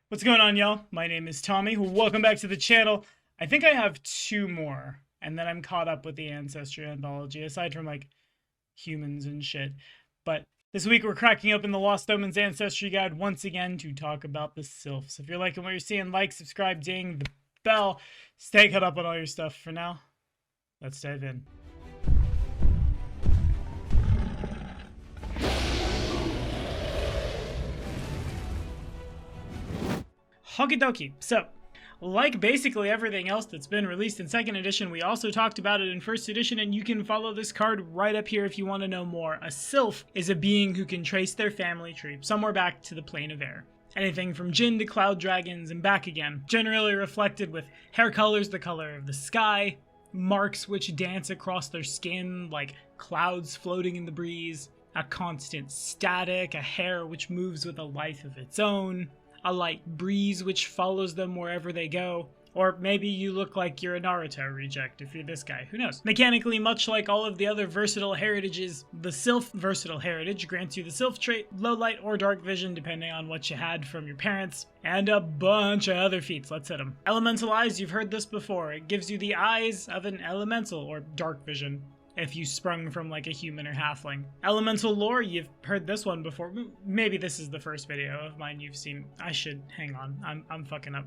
What's going on, y'all? My name is Tommy. Welcome back to the channel. I think I have two more, and then I'm caught up with the Ancestry Anthology, aside from, like, humans and shit. But this week we're cracking open the Lost Omens Ancestry Guide once again to talk about the Sylphs. If you're liking what you're seeing, like, subscribe, ding the bell. Stay caught up on all your stuff. For now, let's dive in. Okie dokie. So, like basically everything else that's been released in 2nd edition, we also talked about it in 1st edition, and you can follow this card right up here if you want to know more. A Sylph is a being who can trace their family tree somewhere back to the plane of air. Anything from Jinn to cloud dragons and back again. Generally reflected with hair colors the color of the sky, marks which dance across their skin like clouds floating in the breeze, a constant static, a hair which moves with a life of its own, a light breeze which follows them wherever they go. Or maybe you look like you're a Naruto reject if you're this guy, who knows. Mechanically, much like all of the other versatile heritages, the Sylph versatile heritage grants you the Sylph trait, low light or dark vision depending on what you had from your parents, and a bunch of other feats. Let's hit them. Elemental eyes, you've heard this before. It gives you the eyes of an elemental or dark vision if you sprung from like a human or halfling. Elemental lore, you've heard this one before. Maybe this is the first video of mine you've seen. Hang on, I'm fucking up.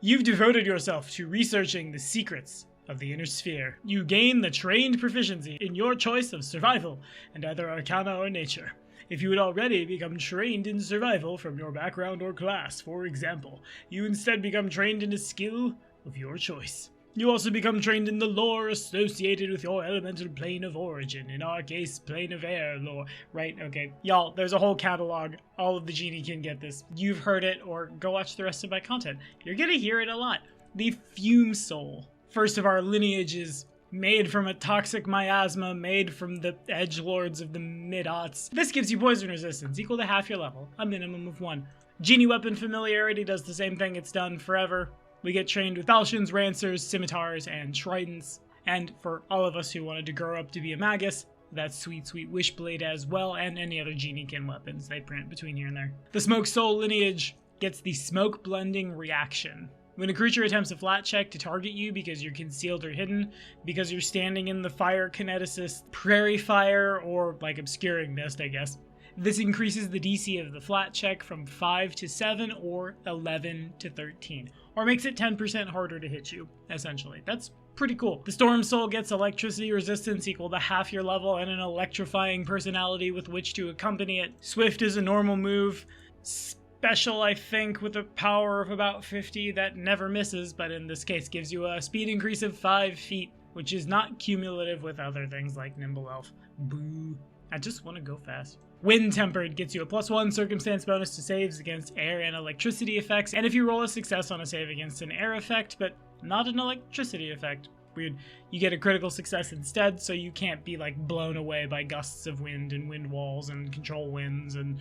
You've devoted yourself to researching the secrets of the inner sphere. You gain the trained proficiency in your choice of survival and either arcana or nature. If you had already become trained in survival from your background or class, for example, you instead become trained in a skill of your choice. You also become trained in the lore associated with your elemental plane of origin, in our case, plane of air lore. Right, okay. Y'all, there's a whole catalog. All of the genie can get this. You've heard it, or go watch the rest of my content. You're gonna hear it a lot. The Fume Soul. First of our lineages, made from a toxic miasma, made from the edgelords of the mid-aughts. This gives you poison resistance, equal to half your level, a minimum of 1. Genie weapon familiarity does the same thing it's done forever. We get trained with falchions, rancers, scimitars, and tridents. And for all of us who wanted to grow up to be a magus, that's sweet, sweet wishblade as well, and any other geniekin weapons they print between here and there. The Smoke Soul lineage gets the smoke blending reaction. When a creature attempts a flat check to target you because you're concealed or hidden, because you're standing in the fire kineticist, prairie fire, or like obscuring mist, I guess, this increases the DC of the flat check from 5 to 7 or 11 to 13, or makes it 10% harder to hit you, essentially. That's pretty cool. The Storm Soul gets electricity resistance equal to half your level and an electrifying personality with which to accompany it. Swift is a normal move. Special, I think, with a power of about 50 that never misses, but in this case gives you a speed increase of 5 feet, which is not cumulative with other things like Nimble Elf. Boo. I just want to go fast. Wind Tempered gets you a +1 circumstance bonus to saves against air and electricity effects, and if you roll a success on a save against an air effect, but not an electricity effect, weird, you get a critical success instead, so you can't be like blown away by gusts of wind and wind walls and control winds and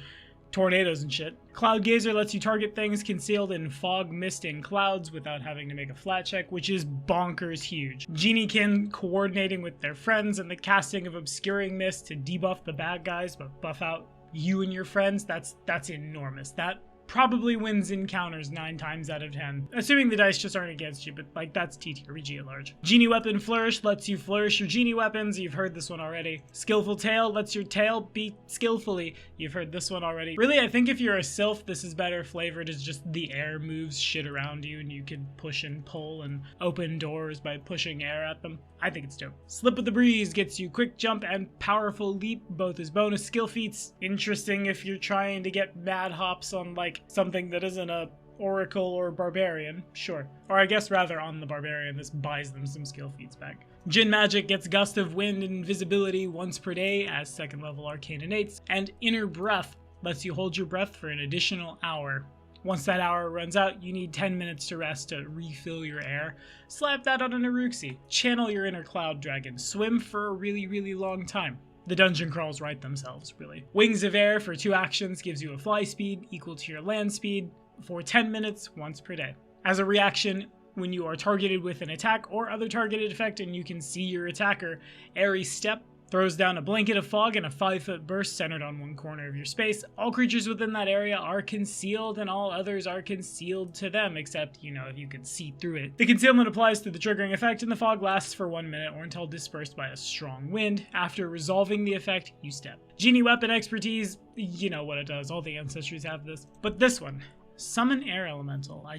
tornadoes and shit. Cloud Gazer lets you target things concealed in fog, mist, and clouds without having to make a flat check, which is bonkers huge. Geniekin coordinating with their friends and the casting of Obscuring Mist to debuff the bad guys but buff out you and your friends, that's enormous. That probably wins encounters 9 times out of 10. Assuming the dice just aren't against you, but like that's TTRPG at large. Genie Weapon Flourish lets you flourish your genie weapons. You've heard this one already. Skillful Tail lets your tail beat skillfully. You've heard this one already. Really, I think if you're a Sylph, this is better flavored as just the air moves shit around you and you can push and pull and open doors by pushing air at them. I think it's dope. Slip of the Breeze gets you quick jump and powerful leap, both as bonus skill feats. Interesting if you're trying to get mad hops on like something that isn't a oracle or barbarian, sure. Or I guess rather on the barbarian, this buys them some skill feats back. Jinn Magic gets Gust of Wind and Invisibility once per day as 2nd level arcane innates, and Inner Breath lets you hold your breath for an additional hour. Once that hour runs out, you need 10 minutes to rest to refill your air. Slap that on an Uruxi. Channel your inner cloud dragon. Swim for a really, really long time. The dungeon crawls write themselves, really. Wings of Air for 2 actions gives you a fly speed equal to your land speed for 10 minutes once per day. As a reaction, when you are targeted with an attack or other targeted effect and you can see your attacker, Airy Step Throws down a blanket of fog and a 5-foot burst centered on one corner of your space. All creatures within that area are concealed, and all others are concealed to them, except, you know, if you can see through it. The concealment applies to the triggering effect, and the fog lasts for 1 minute or until dispersed by a strong wind. After resolving the effect, you step. Genie weapon expertise, you know what it does. All the Ancestries have this. But this one, summon air elemental. I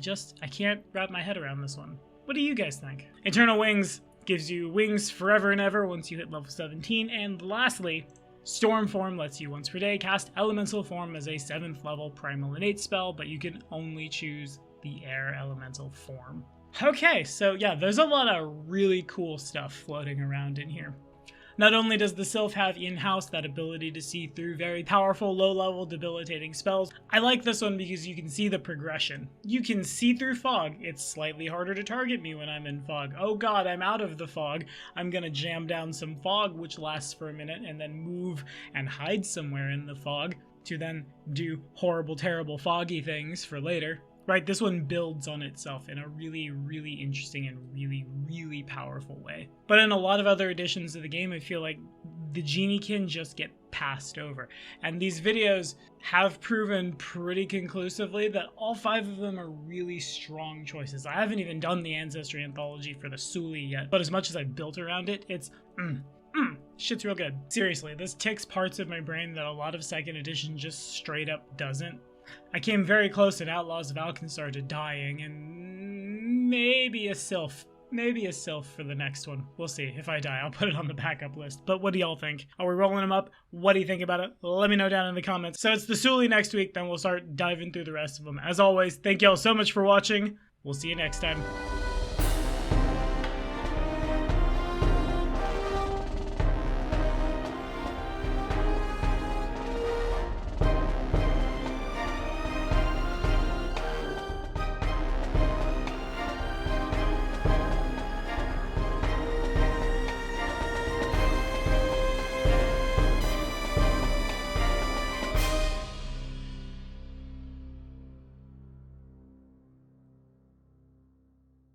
can't wrap my head around this one. What do you guys think? Eternal Wings gives you wings forever and ever once you hit level 17, and lastly, Storm Form lets you once per day cast Elemental Form as a 7th level Primal Innate spell, but you can only choose the Air Elemental form. Okay, so yeah, there's a lot of really cool stuff floating around in here. Not only does the Sylph have in-house that ability to see through very powerful low-level debilitating spells, I like this one because you can see the progression. You can see through fog. It's slightly harder to target me when I'm in fog. Oh god, I'm out of the fog. I'm gonna jam down some fog, which lasts for a minute, and then move and hide somewhere in the fog to then do horrible, terrible foggy things for later. Right, this one builds on itself in a really, really interesting and really, really powerful way. But in a lot of other editions of the game, I feel like the Genie can just get passed over. And these videos have proven pretty conclusively that all 5 of them are really strong choices. I haven't even done the Ancestry Anthology for the Suli yet, but as much as I've built around it, it's shit's real good. Seriously, this ticks parts of my brain that a lot of 2nd edition just straight up doesn't. I came very close in Outlaws of Alkenstar to dying, and maybe a Sylph for the next one. We'll see. If I die, I'll put it on the backup list. But what do y'all think? Are we rolling them up? What do you think about it? Let me know down in the comments. So it's the Suli next week, then we'll start diving through the rest of them. As always, thank y'all so much for watching. We'll see you next time.